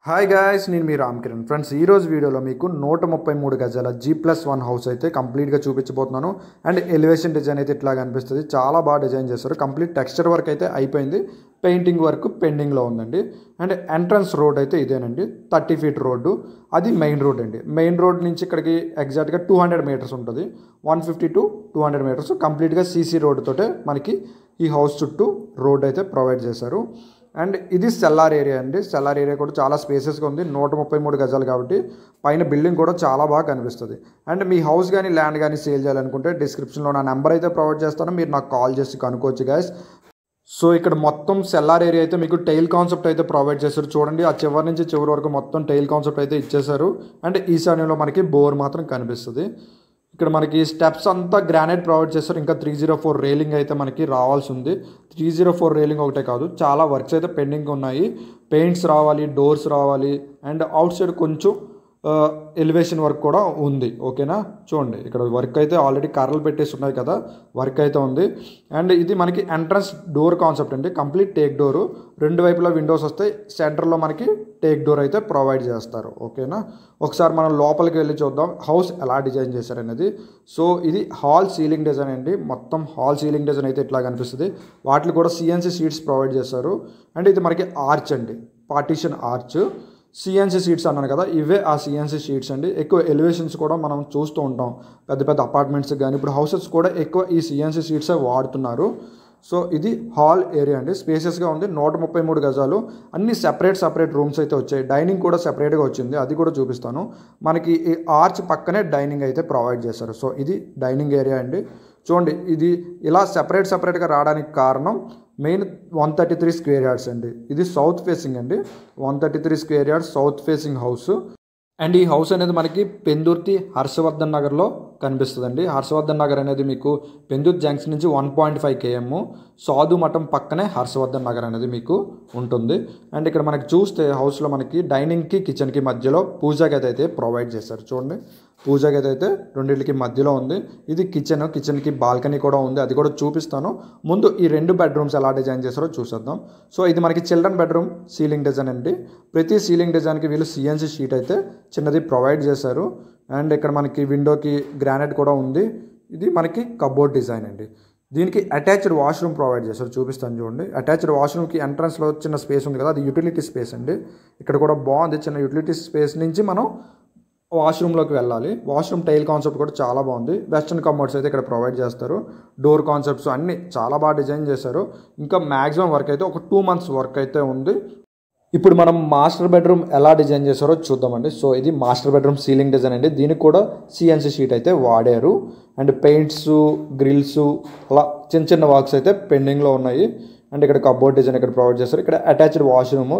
Hi guys, నేను మీ Ram Kiran. Friends, ఈరోజు వీడియోలో మీకు 133 గజాల G+1 హౌస్ అయితే కంప్లీట్గా చూపించబోతున్నాను. అండ్ ఎలివేషన్ డిజైన్ అయితే ఇట్లా కనిపిస్తుంది. చాలా బాగా డిజైన్ చేస్తారు. కంప్లీట్ టెక్స్చర్ వర్క్ అయితే అయిపోయింది. పెయింటింగ్ వర్క్ పెండింగ్లో ఉందండి. అండ్ ఎంట్రన్స్ రోడ్ అయితే ఇదేనండి, 30 ఫీట్ రోడ్డు. అది మెయిన్ రోడ్ అండి. మెయిన్ రోడ్ నుంచి ఇక్కడికి ఎగ్జాక్ట్గా 200 మీటర్స్ ఉంటుంది. 150 to 200 మీటర్స్ కంప్లీట్గా సీసీ రోడ్ తోటే మనకి ఈ హౌస్ చుట్టూ రోడ్ అయితే ప్రొవైడ్ చేశారు. అండ్ ఇది సెల్లార్ ఏరియా అండి. సెల్లార్ ఏరియా కూడా చాలా స్పేసెస్గా ఉంది. 133 గజాలు కాబట్టి పైన బిల్డింగ్ కూడా చాలా బాగా కనిపిస్తుంది. అండ్ మీ హౌస్ కానీ ల్యాండ్ కానీ సేల్ చేయాలనుకుంటే డిస్క్రిప్షన్లో నా నెంబర్ అయితే ప్రొవైడ్ చేస్తాను. మీరు నాకు కాల్ చేసి కనుక్కోవచ్చు గాయస్. సో ఇక్కడ మొత్తం సెల్లార్ ఏరియా అయితే మీకు టైల్ కాన్సెప్ట్ అయితే ప్రొవైడ్ చేశారు. చూడండి, ఆ చివరి నుంచి చివరి వరకు మొత్తం టైల్ కాన్సెప్ట్ అయితే ఇచ్చేశారు. అండ్ ఈశాన్యంలో మనకి బోర్ మాత్రం కనిపిస్తుంది. ఇక్కడ మనకి స్టెప్స్ అంతా గ్రానైట్ ప్రొవైడ్ చేస్తారు. ఇంకా 304 రేలింగ్ అయితే మనకి రావాల్సి ఉంది. 304 రేలింగ్ ఒకటే కాదు, చాలా వర్క్స్ అయితే పెండింగ్ ఉన్నాయి. పెయింట్స్ రావాలి, డోర్స్ రావాలి, అండ్ అవుట్ సైడ్ కొంచెం ఎలివేషన్ వర్క్ కూడా ఉంది. ఓకేనా, చూడండి ఇక్కడ వర్క్ అయితే ఆల్రెడీ కర్రలు పెట్టేసి ఉన్నాయి కదా, వర్క్ అయితే ఉంది. అండ్ ఇది మనకి ఎంట్రన్స్ డోర్ కాన్సెప్ట్ అండి. కంప్లీట్ టేక్ డోరు, రెండు వైపులా విండోస్ వస్తాయి. సెంటర్లో మనకి టేక్ డోర్ అయితే ప్రొవైడ్ చేస్తారు. ఓకేనా, ఒకసారి మనం లోపలికి వెళ్ళి చూద్దాం హౌస్ ఎలా డిజైన్ చేశారనేది. సో ఇది హాల్ సీలింగ్ డిజైన్ అండి. మొత్తం హాల్ సీలింగ్ డిజైన్ అయితే ఇట్లా కనిపిస్తుంది. వాటికి కూడా సిఎన్సి షీట్స్ ప్రొవైడ్ చేస్తారు. అండ్ ఇది మనకి ఆర్చ్ అండి, పార్టీషన్ ఆర్చ్. సిఎన్సి షీట్స్ అన్నాను కదా, ఇవే ఆ సిఎన్సి షీట్స్ అండి. ఎక్కువ ఎలివేషన్స్ కూడా మనం చూస్తూ ఉంటాం, పెద్ద పెద్ద అపార్ట్మెంట్స్ కానీ ఇప్పుడు హౌసెస్ కూడా ఎక్కువ ఈ సిఎన్సి షీట్సే వాడుతున్నారు. సో ఇది హాల్ ఏరియా అండి, స్పేసెస్గా ఉంది. 133 గజాలు, అన్ని సెపరేట్ రూమ్స్ అయితే వచ్చాయి. డైనింగ్ కూడా సెపరేట్గా వచ్చింది, అది కూడా చూపిస్తాను. మనకి ఈ ఆర్చ్ పక్కనే డైనింగ్ అయితే ప్రొవైడ్ చేశారు. సో ఇది డైనింగ్ ఏరియా అండి. చూడండి, ఇది ఇలా సెపరేట్గా రావడానికి కారణం మెయిన్ 133 స్క్వేర్ యార్డ్స్ అండి. ఇది సౌత్ ఫేసింగ్ అండి, 133 square yards south facing house. And ఈ హౌస్ అనేది మనకి పెందుర్తి హర్షవర్ధన్ నగర్లో కనిపిస్తుందండి. హర్షవర్ధన్ నగర్ అనేది మీకు పెందుర్తి జంక్షన్ నుంచి 1.5 km, సాధు మఠం పక్కనే హర్షవర్ధన్ నగర్ అనేది మీకు ఉంటుంది. అండ్ ఇక్కడ మనకి చూస్తే హౌస్లో మనకి డైనింగ్కి కిచెన్కి మధ్యలో పూజా గది అయితే ప్రొవైడ్ చేశారు. చూడండి, పూజా గది అయితే రెండింటికి మధ్యలో ఉంది. ఇది కిచెన్కి బాల్కనీ కూడా ఉంది, అది కూడా చూపిస్తాను. ముందు ఈ 2 బెడ్రూమ్స్ ఎలా డిజైన్ చేశారో చూసేద్దాం. సో ఇది మనకి చిల్డ్రన్ బెడ్రూమ్ సీలింగ్ డిజైన్ అండి. ప్రతి సీలింగ్ డిజైన్కి వీళ్ళు సిఎన్సి షీట్ అయితే చిన్నది ప్రొవైడ్ చేశారు. అండ్ ఇక్కడ మనకి విండోకి గ్రానైట్ కూడా ఉంది. ఇది మనకి కబోర్డ్ డిజైన్ అండి. దీనికి అటాచ్డ్ వాష్రూమ్ ప్రొవైడ్ చేశారు, చూపిస్తాను చూడండి. అటాచ్డ్ వాష్రూమ్కి ఎంట్రన్స్లో చిన్న స్పేస్ ఉంది కదా, అది యూటిలిటీ స్పేస్ అండి. ఇక్కడ కూడా బాగుంది, చిన్న యూటిలిటీ స్పేస్ నుంచి మనం వాష్రూమ్లోకి వెళ్ళాలి. వాష్రూమ్ టైల్ కాన్సెప్ట్ కూడా చాలా బాగుంది. వెస్టర్న్ కమోడ్స్ అయితే ఇక్కడ ప్రొవైడ్ చేస్తారు. డోర్ కాన్సెప్ట్స్ అన్నీ చాలా బాగా డిజైన్ చేశారు. ఇంకా మ్యాక్సిమం వర్క్ అయితే ఒక 2 months వర్క్ అయితే ఉంది. ఇప్పుడు మనం మాస్టర్ బెడ్రూమ్ ఎలా డిజైన్ చేశారో చూద్దామండి. సో ఇది మాస్టర్ బెడ్రూమ్ సీలింగ్ డిజైన్ అండి. దీనికి కూడా సిఎన్సి షీట్ అయితే వాడారు. అండ్ పెయింట్స్, గ్రిల్స్, అలా చిన్న వర్క్స్ అయితే పెండింగ్లో ఉన్నాయి. అండ్ ఇక్కడ కబోర్డ్ డిజైన్ ఇక్కడ ప్రొవైడ్ చేస్తారు. ఇక్కడ అటాచ్డ్ వాష్రూమ్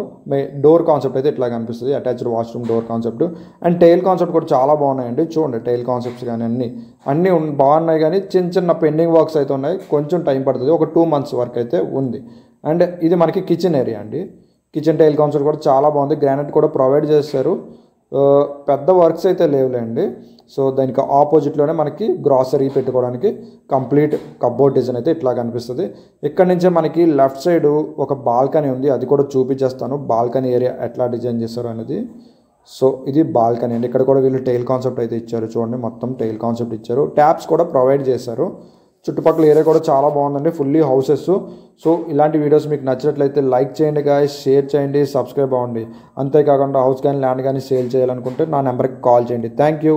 డోర్ కాన్సెప్ట్ అయితే ఇట్లా కనిపిస్తుంది. Attached washroom door concept and tile concept కూడా చాలా బాగున్నాయండి. చూడండి, టైల్ కాన్సెప్ట్స్ కానీ అన్నీ బాగున్నాయి. కానీ చిన్న పెండింగ్ వర్క్స్ అయితే ఉన్నాయి, కొంచెం టైం పడుతుంది. ఒక 2 months వర్క్ అయితే ఉంది. అండ్ ఇది మనకి కిచెన్ ఏరియా అండి. కిచెన్ టైల్ కాన్సెప్ట్ కూడా చాలా బాగుంది. గ్రానైట్ కూడా ప్రొవైడ్ చేస్తారు. పెద్ద వర్క్స్ అయితే లేవులేండి. సో దానికి ఆపోజిట్లోనే మనకి గ్రాసరీ పెట్టుకోవడానికి కంప్లీట్ కబోర్డ్ డిజైన్ అయితే ఇట్లా కనిపిస్తుంది. ఇక్కడ నుంచే మనకి లెఫ్ట్ సైడ్ ఒక బాల్కనీ ఉంది, అది కూడా చూపించేస్తాను. బాల్కనీ ఏరియా ఎట్లా డిజైన్ చేస్తారు అనేది. సో ఇది బాల్కనీ అండి. ఇక్కడ కూడా వీళ్ళు టైల్ కాన్సెప్ట్ అయితే ఇచ్చారు. చూడండి, మొత్తం టైల్ కాన్సెప్ట్ ఇచ్చారు. ట్యాప్స్ కూడా ప్రొవైడ్ చేశారు. చుట్టుపక్కల ఏరియా కూడా చాలా బాగుందండి, ఫుల్లీ హౌసెస్. సో ఇలాంటి వీడియోస్ మీకు నచ్చినట్లయితే లైక్ చేయండి గాయ్స్, షేర్ చేయండి, సబ్స్క్రైబ్ అవ్వండి. అంతేకాకుండా హౌస్ కానీ ల్యాండ్ కానీ సేల్ చేయాలనుకుంటే నా నెంబర్కి కాల్ చేయండి. Thank you.